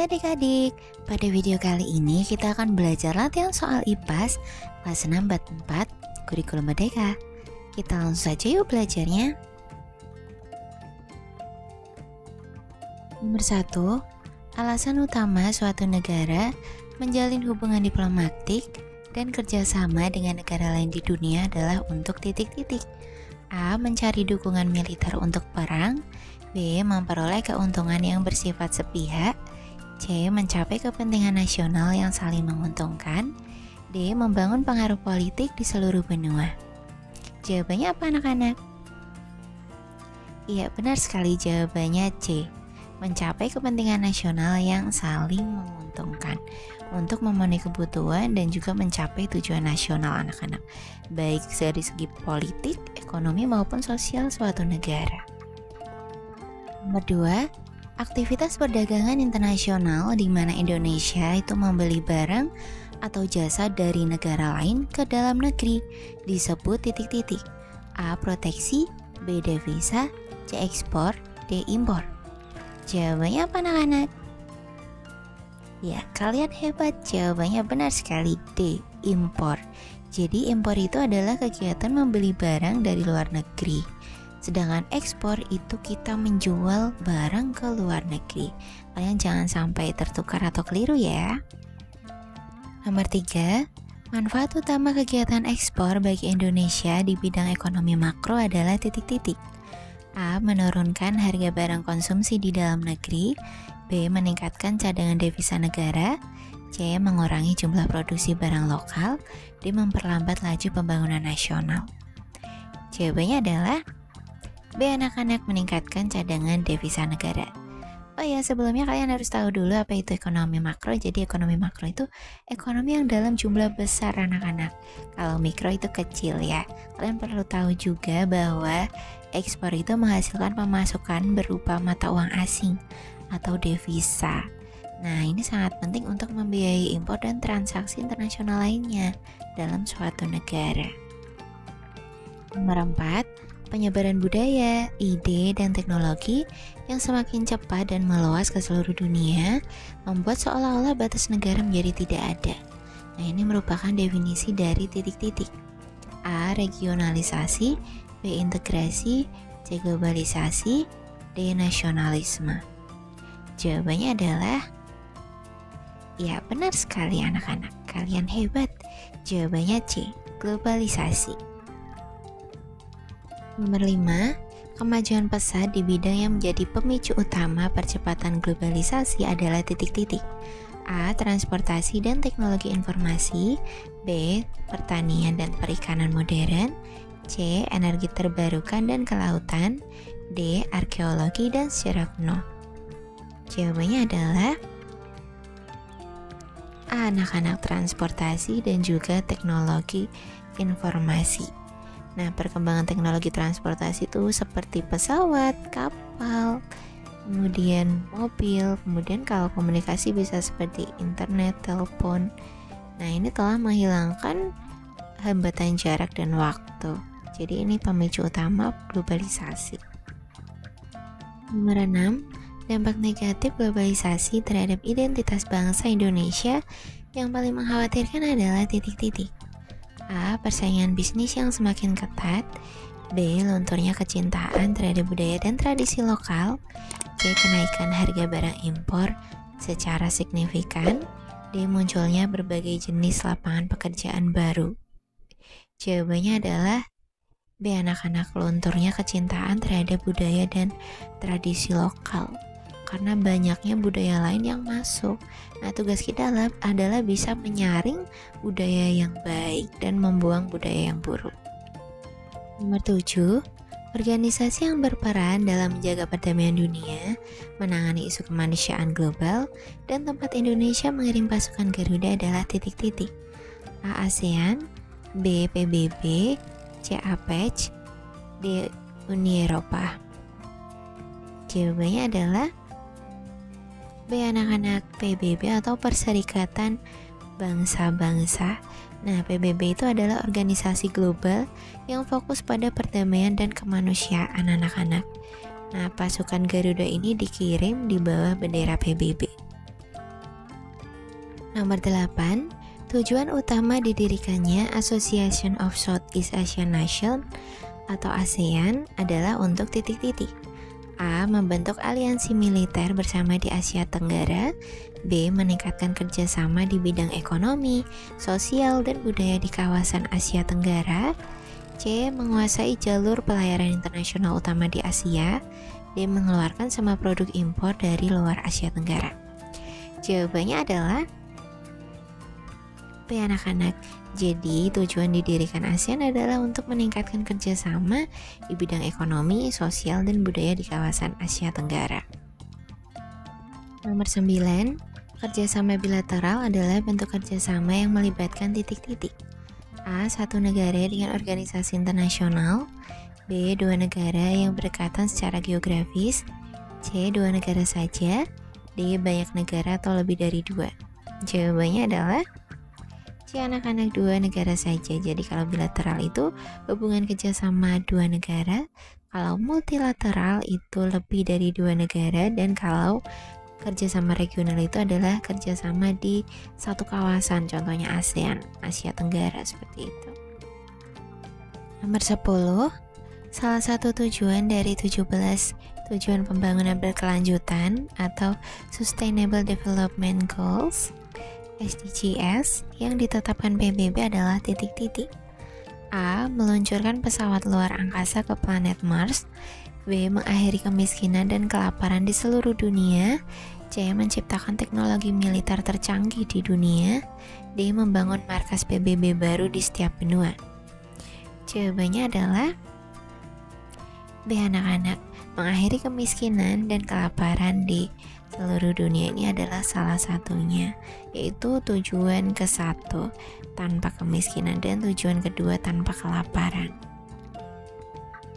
adik-adik, pada video kali ini kita akan belajar latihan soal IPAS kelas 6 bab 4 kurikulum merdeka. Kita langsung saja yuk belajarnya. Nomor 1, alasan utama suatu negara menjalin hubungan diplomatik dan kerjasama dengan negara lain di dunia adalah untuk titik-titik. A. Mencari dukungan militer untuk perang. B. Memperoleh keuntungan yang bersifat sepihak. C. Mencapai kepentingan nasional yang saling menguntungkan. D. Membangun pengaruh politik di seluruh benua. Jawabannya apa anak-anak? Iya, benar sekali, jawabannya C. Mencapai kepentingan nasional yang saling menguntungkan untuk memenuhi kebutuhan dan juga mencapai tujuan nasional anak-anak, baik dari segi politik, ekonomi maupun sosial suatu negara. Nomor 2, aktivitas perdagangan internasional di mana Indonesia itu membeli barang atau jasa dari negara lain ke dalam negeri disebut titik-titik. A. Proteksi, B. Devisa, C. Ekspor, D. Impor. Jawabannya apa anak-anak? Ya, kalian hebat, jawabannya benar sekali, D. Impor. Jadi impor itu adalah kegiatan membeli barang dari luar negeri. Sedangkan ekspor itu kita menjual barang ke luar negeri. Kalian jangan sampai tertukar atau keliru ya. Nomor 3, manfaat utama kegiatan ekspor bagi Indonesia di bidang ekonomi makro adalah titik-titik. A. Menurunkan harga barang konsumsi di dalam negeri. B. Meningkatkan cadangan devisa negara. C. Mengurangi jumlah produksi barang lokal. D. Memperlambat laju pembangunan nasional. Jawabannya adalah B. Anak-anak, meningkatkan cadangan devisa negara. Oh ya, sebelumnya kalian harus tahu dulu apa itu ekonomi makro. Jadi ekonomi makro itu ekonomi yang dalam jumlah besar anak-anak. Kalau mikro itu kecil ya. Kalian perlu tahu juga bahwa ekspor itu menghasilkan pemasukan berupa mata uang asing atau devisa. Nah, ini sangat penting untuk membiayai impor dan transaksi internasional lainnya dalam suatu negara. Nomor 4, penyebaran budaya, ide, dan teknologi yang semakin cepat dan meluas ke seluruh dunia membuat seolah-olah batas negara menjadi tidak ada. Nah, ini merupakan definisi dari titik-titik. A. Regionalisasi, B. Integrasi, C. Globalisasi, D. Nasionalisme. Jawabannya adalah ya, benar sekali anak-anak. Kalian hebat. Jawabannya C. Globalisasi. Nomor 5, kemajuan pesat di bidang yang menjadi pemicu utama percepatan globalisasi adalah titik-titik. A. Transportasi dan teknologi informasi. B. Pertanian dan perikanan modern. C. Energi terbarukan dan kelautan. D. Arkeologi dan sejarah kuno. Jawabannya adalah A. Anak-anak, transportasi dan juga teknologi informasi. Nah, perkembangan teknologi transportasi itu seperti pesawat, kapal, kemudian mobil, kemudian kalau komunikasi bisa seperti internet, telepon. Nah, ini telah menghilangkan hambatan jarak dan waktu. Jadi ini pemicu utama globalisasi. Nomor 6, dampak negatif globalisasi terhadap identitas bangsa Indonesia yang paling mengkhawatirkan adalah titik-titik. A. Persaingan bisnis yang semakin ketat. B. Lunturnya kecintaan terhadap budaya dan tradisi lokal. C. Kenaikan harga barang impor secara signifikan. D. Munculnya berbagai jenis lapangan pekerjaan baru. Jawabannya adalah B. Anak-anak, lunturnya kecintaan terhadap budaya dan tradisi lokal. Karena banyaknya budaya lain yang masuk. Nah, tugas kita adalah bisa menyaring budaya yang baik dan membuang budaya yang buruk. Nomor 7, organisasi yang berperan dalam menjaga perdamaian dunia, menangani isu kemanusiaan global, dan tempat Indonesia mengirim pasukan Garuda adalah titik-titik. A. ASEAN, B. PBB, C. APEC, D. Uni Eropa. Jawabannya adalah B. Anak-anak, PBB atau Perserikatan Bangsa-Bangsa. Nah, PBB itu adalah organisasi global yang fokus pada perdamaian dan kemanusiaan anak-anak. Nah, pasukan Garuda ini dikirim di bawah bendera PBB. Nomor 8, tujuan utama didirikannya Association of Southeast Asian Nations atau ASEAN adalah untuk titik-titik. A. Membentuk aliansi militer bersama di Asia Tenggara. B. Meningkatkan kerjasama di bidang ekonomi, sosial, dan budaya di kawasan Asia Tenggara. C. Menguasai jalur pelayaran internasional utama di Asia. D. Mengeluarkan semua produk impor dari luar Asia Tenggara. Jawabannya adalah B, anak-anak. Jadi, tujuan didirikan ASEAN adalah untuk meningkatkan kerjasama di bidang ekonomi, sosial, dan budaya di kawasan Asia Tenggara. Nomor 9, kerjasama bilateral adalah bentuk kerjasama yang melibatkan titik-titik. A. Satu negara dengan organisasi internasional. B. Dua negara yang berdekatan secara geografis. C. Dua negara saja. D. Banyak negara atau lebih dari dua. Jawabannya adalah C, anak-anak, dua negara saja. Jadi kalau bilateral itu hubungan kerjasama dua negara, kalau multilateral itu lebih dari dua negara, dan kalau kerjasama regional itu adalah kerjasama di satu kawasan, contohnya ASEAN, Asia Tenggara, seperti itu. Nomor 10, salah satu tujuan dari 17 tujuan pembangunan berkelanjutan atau Sustainable Development Goals SDGs yang ditetapkan PBB adalah titik-titik. A. Meluncurkan pesawat luar angkasa ke planet Mars. B. Mengakhiri kemiskinan dan kelaparan di seluruh dunia. C. Menciptakan teknologi militer tercanggih di dunia. D. Membangun markas PBB baru di setiap benua. Jawabannya adalah B, anak-anak. Mengakhiri kemiskinan dan kelaparan di seluruh dunia ini adalah salah satunya, yaitu tujuan ke-1 tanpa kemiskinan dan tujuan kedua tanpa kelaparan.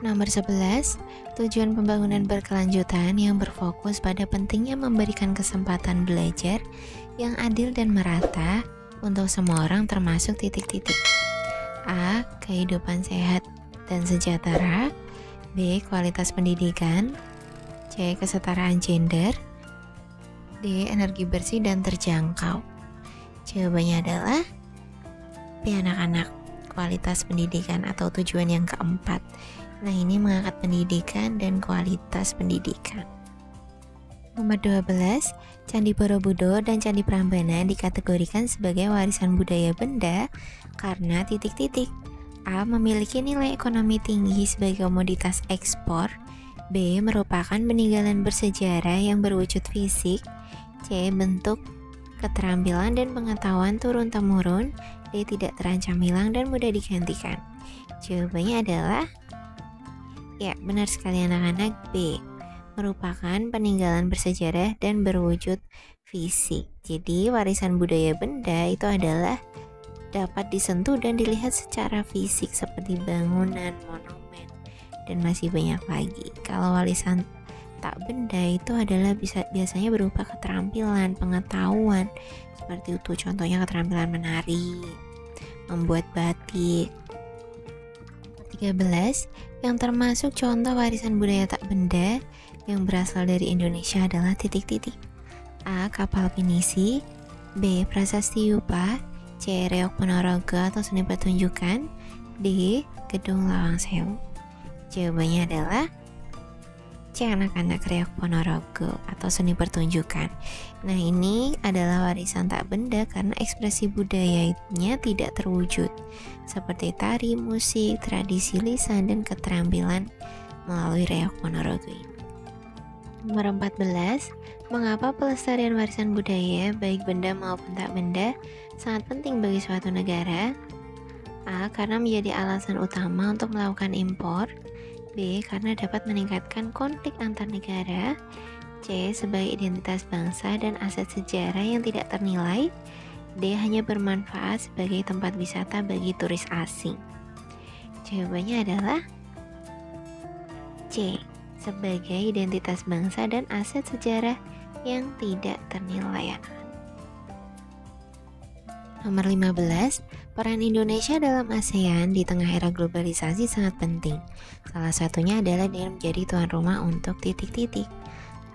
Nomor 11, tujuan pembangunan berkelanjutan yang berfokus pada pentingnya memberikan kesempatan belajar yang adil dan merata untuk semua orang termasuk titik-titik. A. Kehidupan sehat dan sejahtera. B. Kualitas pendidikan. C. Kesetaraan gender. D. Energi bersih dan terjangkau. Jawabannya adalah B, anak-anak. Kualitas pendidikan atau tujuan yang keempat. Nah, ini mengangkat pendidikan dan kualitas pendidikan. Nomor 12, Candi Borobudur dan Candi Prambanan dikategorikan sebagai warisan budaya benda karena titik-titik. A. Memiliki nilai ekonomi tinggi sebagai komoditas ekspor. B. Merupakan peninggalan bersejarah yang berwujud fisik. C. Bentuk keterampilan dan pengetahuan turun-temurun. D. Tidak terancam hilang dan mudah digantikan. Jawabannya adalah ya, benar sekali anak-anak, B. Merupakan peninggalan bersejarah dan berwujud fisik. Jadi warisan budaya benda itu adalah dapat disentuh dan dilihat secara fisik seperti bangunan, monumen, dan masih banyak lagi. Kalau warisan tak benda itu adalah biasanya berupa keterampilan, pengetahuan, seperti itu. Contohnya keterampilan menari, membuat batik. 13, yang termasuk contoh warisan budaya tak benda yang berasal dari Indonesia adalah titik-titik. A. Kapal pinisi. B. Prasasti Yupa. C. Reok Ponorogo atau seni pertunjukan. D. Gedung Lawang Sewu. Jawabannya adalah C, anak-anak, Reok Ponorogo atau seni pertunjukan. Nah, ini adalah warisan tak benda karena ekspresi budayanya tidak terwujud, seperti tari, musik, tradisi lisan, dan keterampilan melalui Reok Ponorogo ini. Nomor 14, mengapa pelestarian warisan budaya baik benda maupun tak benda sangat penting bagi suatu negara? A. Karena menjadi alasan utama untuk melakukan impor. B. Karena dapat meningkatkan konflik antar negara. C. Sebagai identitas bangsa dan aset sejarah yang tidak ternilai. D. Hanya bermanfaat sebagai tempat wisata bagi turis asing. Jawabannya adalah C. Sebagai identitas bangsa dan aset sejarah yang tidak ternilai. Nomor 15, peran Indonesia dalam ASEAN di tengah era globalisasi sangat penting. Salah satunya adalah dengan menjadi tuan rumah untuk titik-titik.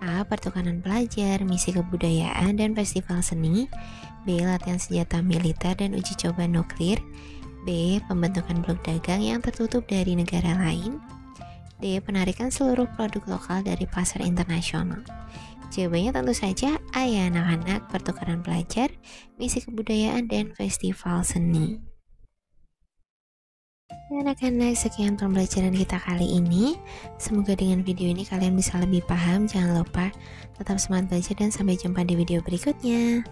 A. Pertukaran pelajar, misi kebudayaan, dan festival seni. B. Latihan senjata militer dan uji coba nuklir. B. Pembentukan blok dagang yang tertutup dari negara lain. D. Penarikan seluruh produk lokal dari pasar internasional. Jawabannya tentu saja A ya anak-anak, pertukaran pelajar, misi kebudayaan, dan festival seni. Anak-anak, sekian pembelajaran kita kali ini. Semoga dengan video ini kalian bisa lebih paham. Jangan lupa tetap semangat belajar dan sampai jumpa di video berikutnya.